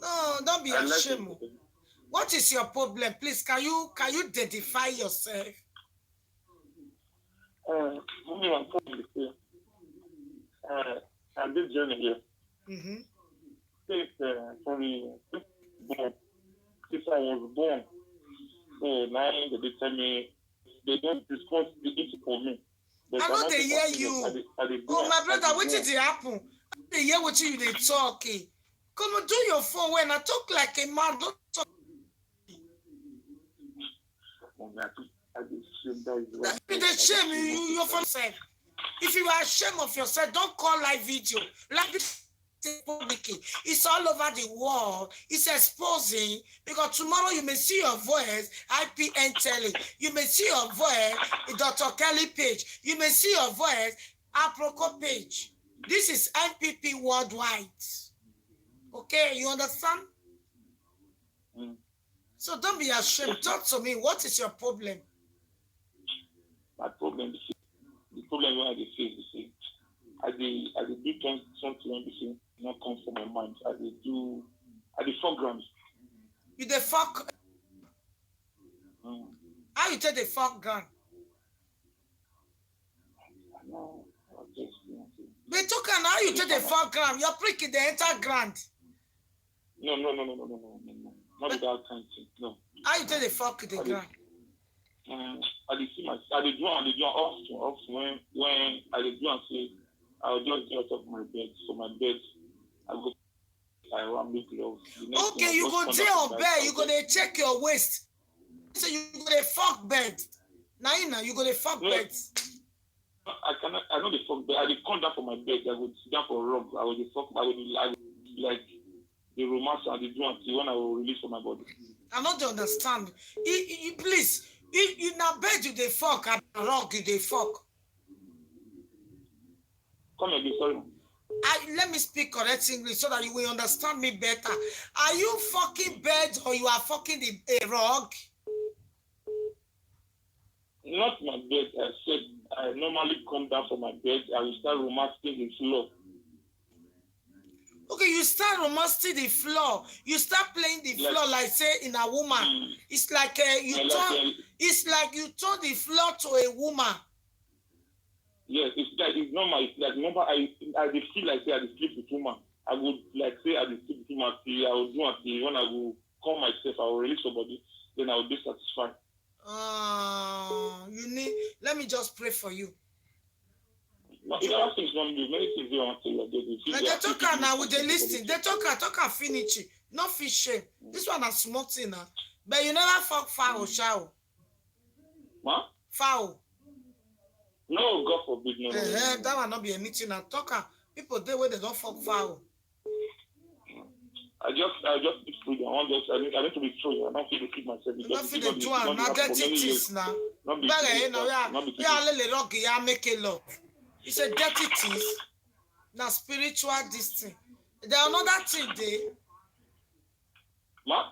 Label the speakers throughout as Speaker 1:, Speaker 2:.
Speaker 1: No, don't be ashamed. What is your problem? Please, can you identify yourself?
Speaker 2: Mommy, I'm probably here. I did journey here. Since I was born, so now they tell me they don't discuss the issue for me.
Speaker 1: I know they hear you. Oh, my brother, what did it happen? They hear what you they talking. Come on, do your phone when I talk like a man. Don't talk. That's the shame you're from yourself. If you are ashamed of yourself, don't call live video. Live video, it's all over the world. It's exposing because tomorrow you may see your voice, IPN Telly. You may see your voice, Dr. Kelly page. You may see your voice, Aproko page. This is NPP worldwide. Okay, you understand? So don't be ashamed. Talk to me. What is your problem?
Speaker 2: My problem is the problem when I face is I do something when this not come from my mind. I do foreground.
Speaker 1: You the fuck? How you take the fuck gun? But talk on how you take the fuck gun. You're pricking the entire grant.
Speaker 2: No. Not without time. No.
Speaker 1: How you take the fuck the grant?
Speaker 2: I did do off when I did do and say I'll just get out of my bed. So my bed I want make love.
Speaker 1: Okay, you go there on bed, you go there check your waist. So you go there fuck bed. Now you go there fuck bed.
Speaker 2: I know the fuck bed. I did come down for my bed. I would sit down for a rug. I would like the romance and the do until when I will release from my body.
Speaker 1: I don't understand. Please. You now bed you they fuck and rock you they fuck.
Speaker 2: Come again, sorry.
Speaker 1: Let me speak correct English so that you will understand me better. Are you fucking bed or you are fucking a rug?
Speaker 2: Not my bed. I said I normally come down from my bed. I will start romancing the floor.
Speaker 1: Okay, you start romancing the floor. You start playing the floor like say in a woman. It's like It's like you turn the floor to a woman.
Speaker 2: Yes, it's normal. It's like normal. I feel like say I sleep with woman. I would like say I sleep with woman. I will do until when I will call myself, I will release somebody, then I will be satisfied.
Speaker 1: Let me just pray for you.
Speaker 2: No, other things don't do. Many things they want to do.
Speaker 1: They talk now with the listing. They talk finish it. No fish. This one is small thing now. But you never fuck foul, shall?
Speaker 2: What?
Speaker 1: Foul.
Speaker 2: No, God forbid. No.
Speaker 1: That will not be a meeting now. People there where they don't fuck foul.
Speaker 2: I just need freedom. I need to be free. I don't feel to keep myself.
Speaker 1: You don't feel the do and not dirty things now. We are little rocky. You make it love. It's a dirty things. Now spiritual this thing. There another thing there.
Speaker 2: What?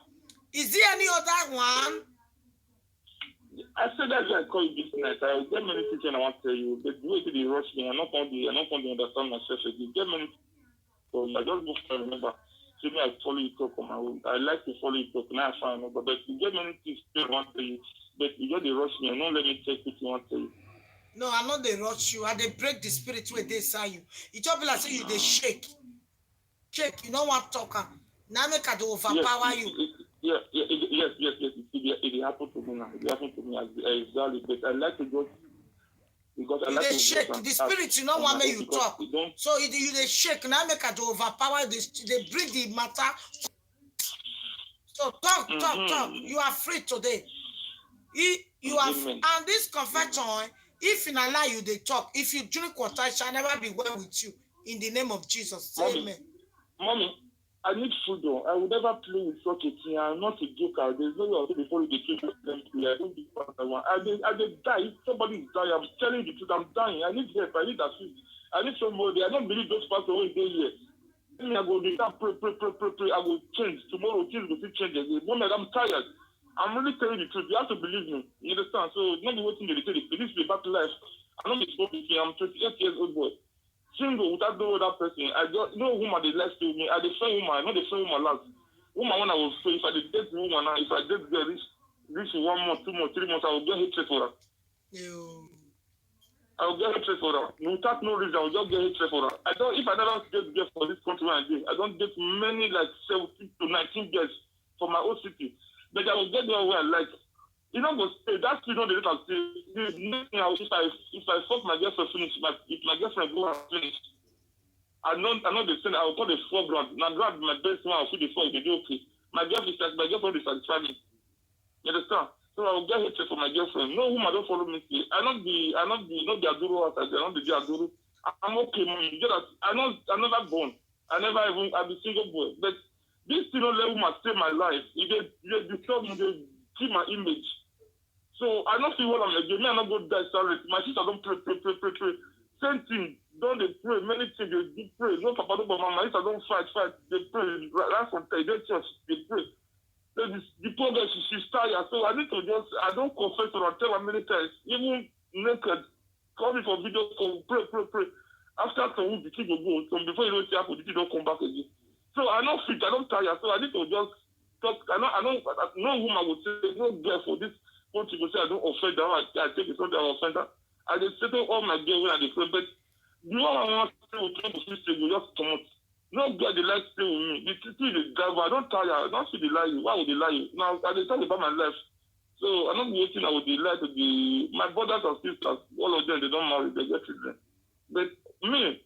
Speaker 1: Is there any other one?
Speaker 2: I said that's why I call you this night. I get many things I want to tell you. But the way they rush me, I'm not going to understand myself again. Get many things. So I just go to remember. So me, I follow you talk on my own. I like to follow you talk. Now I find out. But you get many things I want to tell you. But you just rush me. Don't let me take what you want to tell you.
Speaker 1: No, I know they rush you. And they break the spirit where they say you. It just be like say you they shake. Shake. You don't want to talk. Now make I overpower you.
Speaker 2: Yes. It happened to me now. It happened to me exactly. But I like to go because I like to
Speaker 1: shake. The spirit, you know what make you talk. So you they shake. Now make I overpower this. They bring the matter. So talk. You are free today. You are and this confession. If in Allah you they talk. If you drink water, it shall never be well with you. In the name of Jesus. Amen.
Speaker 2: Mommy. I need freedom. I would never play with such a thing. I'm not a joker. There's no way before you get them to play. I don't do what I want. I die. If somebody is dying, I'm telling you the truth. I'm dying. I need help. I need assist. I need somebody. I don't believe those past away day here. Then I go pray. I will change. Tomorrow things will change again. Moment I'm tired. I'm really telling you the truth. You have to believe me. You understand? So not the waiting to the this is a battle life. I'm not supposed to be. I'm 28 years old boy. single without no other person. I just know woman they like to me. I the friend woman, not the friend woman last. Woman when I was free, if I date the woman now, if I date girl this 1 month, 2 months, 3 months, I will get hatred for her. I will get hatred for her. Without no reason, I will just get hatred for her. I don't if I never date girls for this country when I did, I don't date many like 17 to 19 girls for my own city. But I will get the one where I like. You know, that's you know the little thing. If I fuck my girlfriend finish, if my girlfriend go and finish, I know the thing. I will call the foreground. Now grab my best one. I'll feel the phone. They do okay. My girlfriend is satisfied me. You understand? So I will get hatred for my girlfriend. No woman don't follow me. I not the Aduru outside. I not the Aduru. I'm okay, man. You get that? I never born. I be single boy. But this thing don't let woman save my life. If they disturb me, they keep my image. So I don't see what I'm again. Me, I not go die sorry. My sister don't pray. Same thing. Don't they pray? Many things they do pray. No papa, no mama. My sister don't fight. They pray. Last one time, they church. They pray. The progress she's tired. So I need to I don't confess or tell her many times. Even naked. Call me for video call. Pray. After some week, the kid will go. So before you know what happens, the kid don't come back again. So I don't fit. I don't tire. So I need to just talk. No woman would say no girl for this. What people say I don't offend her, I take it something I offend her. I just settle all my girls when I defend, but the one I want to stay with people will just come out. No girl they like to stay with me. The city is driver. I don't tire. I don't see they lie you. Why would they lie you? Now I just talk about my life. So I'm not waiting. I would lie to my brothers and sisters. All of them they don't marry. They get children. But me,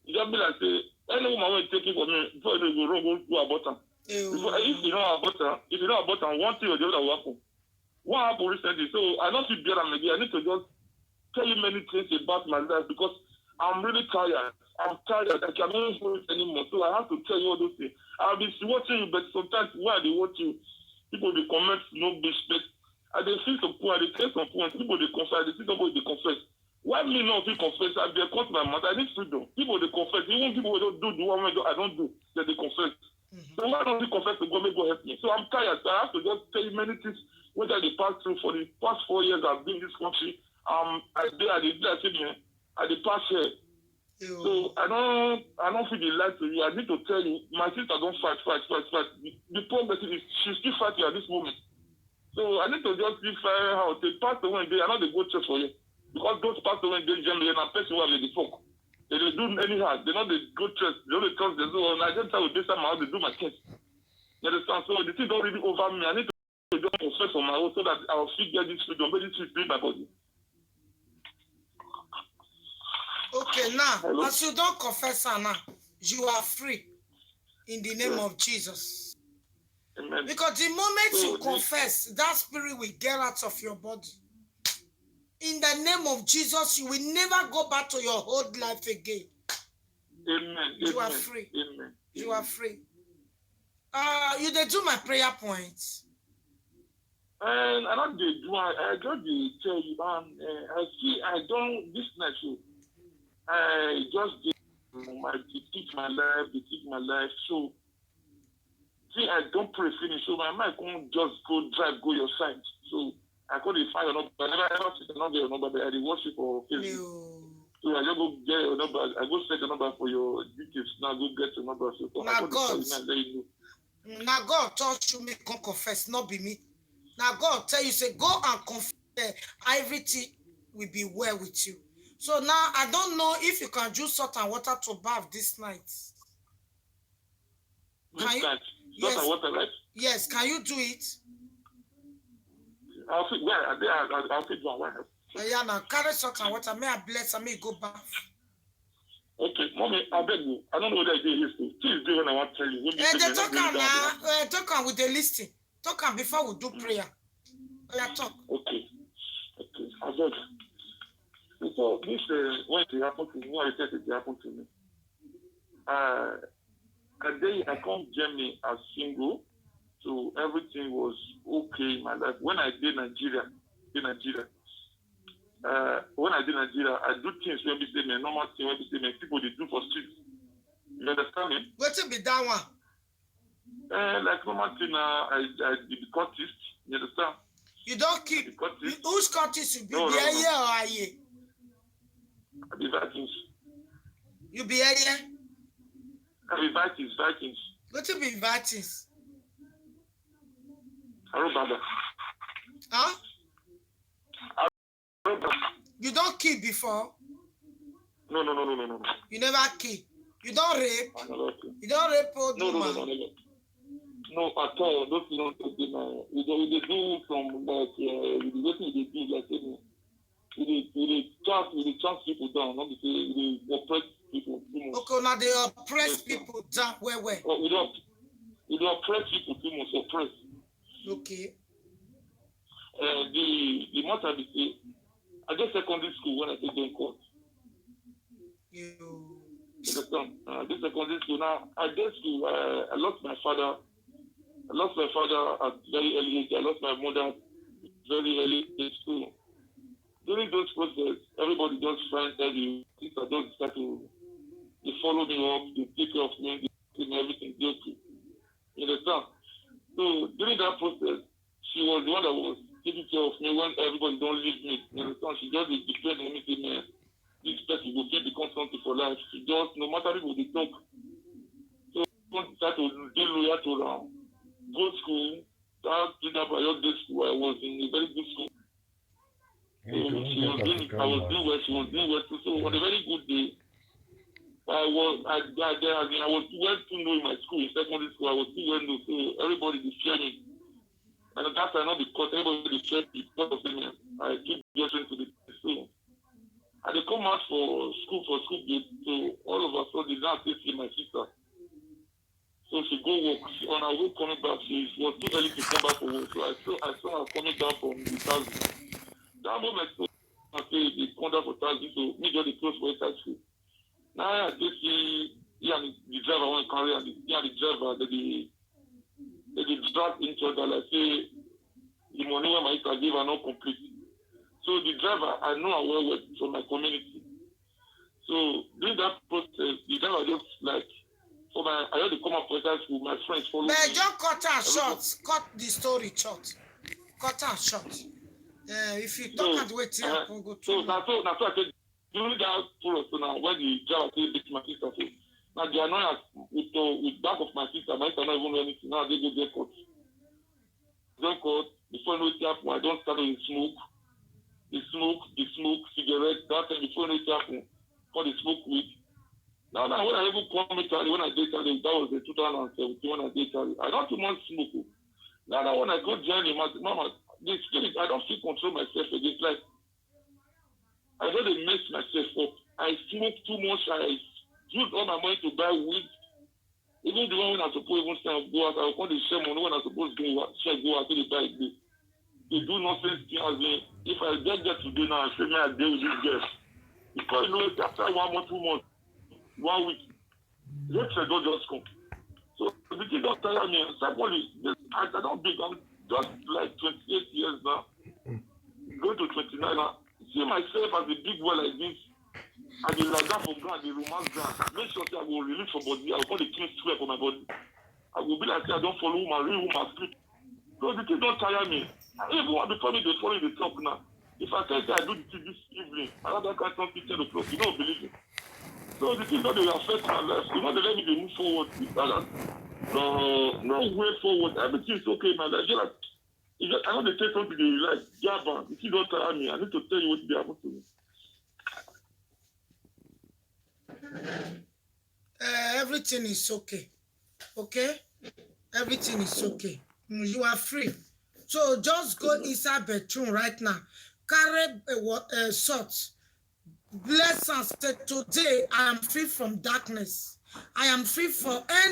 Speaker 2: you just be like say any woman will take it for me before they go wrong go about her. If you know about her, one thing or the other will happen. What happened recently? So I don't feel better again. I need to just tell you many things about my life because I'm really tired. I'm tired. I cannot hold it anymore. So I have to tell you all those things. I'll be watching you, but sometimes while they watch you, people they comment no respect. And they see some poor, they take some poor, people they confess, they see somebody they confess. Why me not if confess? I be caught my mouth. I need freedom. People they confess. Even people who don't do the one I don't do, that they confess. So why don't they confess to God, may God help me? So I'm tired. So I have to just tell you many things. Whether they pass through for the past 4 years I've been in this country, I the past year. So I don't feel the light to you. I need to tell you, my sister don't fight. The problem is she's still fighting at this moment. So I need to just give her how they pass away and I know they go church for you. Because those pass away in generally and a person who have the folk. They do anyhow. They know they go church, they don't trust them. So I just tell you this time how they do my case. You understand? So the thing don't really over me. I need to don't confess on my own so that I'll still get this freedom, make this free my body.
Speaker 1: Okay, now, hello? As you don't confess her now, you are free in the name of Jesus.
Speaker 2: Amen.
Speaker 1: Because the moment you confess, that spirit will get out of your body. In the name of Jesus, you will never go back to your old life again.
Speaker 2: Amen.
Speaker 1: You are free.
Speaker 2: Amen.
Speaker 1: You are free. You did do my prayer points.
Speaker 2: And I don't do. I just tell you, I see. I don't this night. So I just did teach my life. So see, I don't pray finish. So my mind can't just go your side. So I call the fire number. I never see the number. I did worship for Facebook. So I just go get your number. I go set the number for your details. Now go get your number. So
Speaker 1: now God. Now God taught you me come confess, not be me. Now God tell you, say, go and confess, everything will be well with you. So now I don't know if you can use salt and water to bath this night.
Speaker 2: This night? Salt and water, right?
Speaker 1: Yes, can you do it?
Speaker 2: I'll fit one.
Speaker 1: Yeah, now carry salt and water. May I bless and may go bath.
Speaker 2: Okay, mommy, I beg you. I don't know what I did history. Please do when I want to tell you.
Speaker 1: They talk with the listing. Talk before we do prayer. Talk.
Speaker 2: Okay. I beg. So this when it happened to me, what I said it happened to me. A day I come Germany as single, so everything was okay in my life. When I did Nigeria, I do things when we say normal thing when we say people they do for streets. You understand me?
Speaker 1: What to be that one?
Speaker 2: Like normal thing I did the courtist. You understand?
Speaker 1: You don't keep whose courtist you be
Speaker 2: no.
Speaker 1: or are you?
Speaker 2: I be Vikings.
Speaker 1: You be here?
Speaker 2: I be Vikings.
Speaker 1: What you be Vikings?
Speaker 2: Arubada.
Speaker 1: Huh?
Speaker 2: Arubada.
Speaker 1: You don't kill before?
Speaker 2: No.
Speaker 1: You never kill. You don't rape? You don't rape old woman?
Speaker 2: No. No, at all. Those you don't do now. We do from like we do like we chance people down, not because we oppress people too much.
Speaker 1: Okay, now they oppress people down. Where?
Speaker 2: We don't oppress people too much. Oppress.
Speaker 1: Okay.
Speaker 2: The matter is, I did secondary school when I did in court.
Speaker 1: You.
Speaker 2: I did secondary school. Now I did school. I lost my father. At very early age. I lost my mother very early age too. During those processes, everybody just find that the sister just start to they follow me up, they take care of me, they give me everything they do. You understand? So during that process, she was the one that was taking care of me when everybody don't leave me. You understand? She just depend on me, say, man, this person will become something for life. She just, no matter what they talk. So I start to be loyal to her. Go to school, day school. I was in a very good school. So I was doing well too. So on a very good day, I was well to know in my school, in secondary school, I was too well known. So everybody is sharing. And at that time, not because everybody is sharing because of me. I keep getting to the school. And they come out for school gate. So all of a sudden, they now see my sister. So she go work. On her way coming back, she was too early to come back for work. So I saw her coming down from the taxi. That moment, I say they come down for taxi, so me just the close for taxi. Now I just see and the driver want to carry and the driver they drag each other like say the money when my car give are not complete. So the driver, I know her well from my community. So during that process, the driver just like I had to come up for that school. My friends follow me.
Speaker 1: But just cut her short. Cut the story short. Cut her short. If you talk and wait here, I can go to.
Speaker 2: So I said, during that process now, when the driver said this my sister, so now the annoyance with back of my sister not even know anything. Now they go get caught. Before no happen, I don't start to smoke. The smoke, cigarette. That time before no happen, for the smoke weed. Now when I even come when I did that was in 2017 when I did that. I don't too much smoke. Now when I go journey, mama, the spirit, I don't feel control myself again. It's like I don't mess myself up. I smoke too much. I use all my money to buy weed. Even the one when I suppose even go out, I will call the share money when I suppose go out to the buy it. They do nonsense things as in if I get there today now, I say me I deal with this girl. Because you know after 1 month, 2 months. 1 week, let's say don't just come. So the thing don't tell me, secondly, I don't big, I'm just like 28 years now, going to 29 now. See myself as a big boy like this, and the like that for ground, the romance ground. Make sure that I will release for body, I will put the clean sweat for my body. I will be like, I don't follow woman, real woman sleep. So the thing don't tire me. Even before me, they follow the talk now. If I say I do the thing this evening, I don't catch something 10 o'clock, you don't believe it. So the thing that they affect my life, you know, they let me move forward with that. No way forward. Everything's okay, man. Like, I know they take something they like. Yeah, but if you don't tell me, I need to tell you what they happen to me.
Speaker 1: Everything is okay. Okay? Everything is okay. You are free. So just go inside bedroom right now. Carry a sword. Bless us. Today I am free from darkness. I am free for any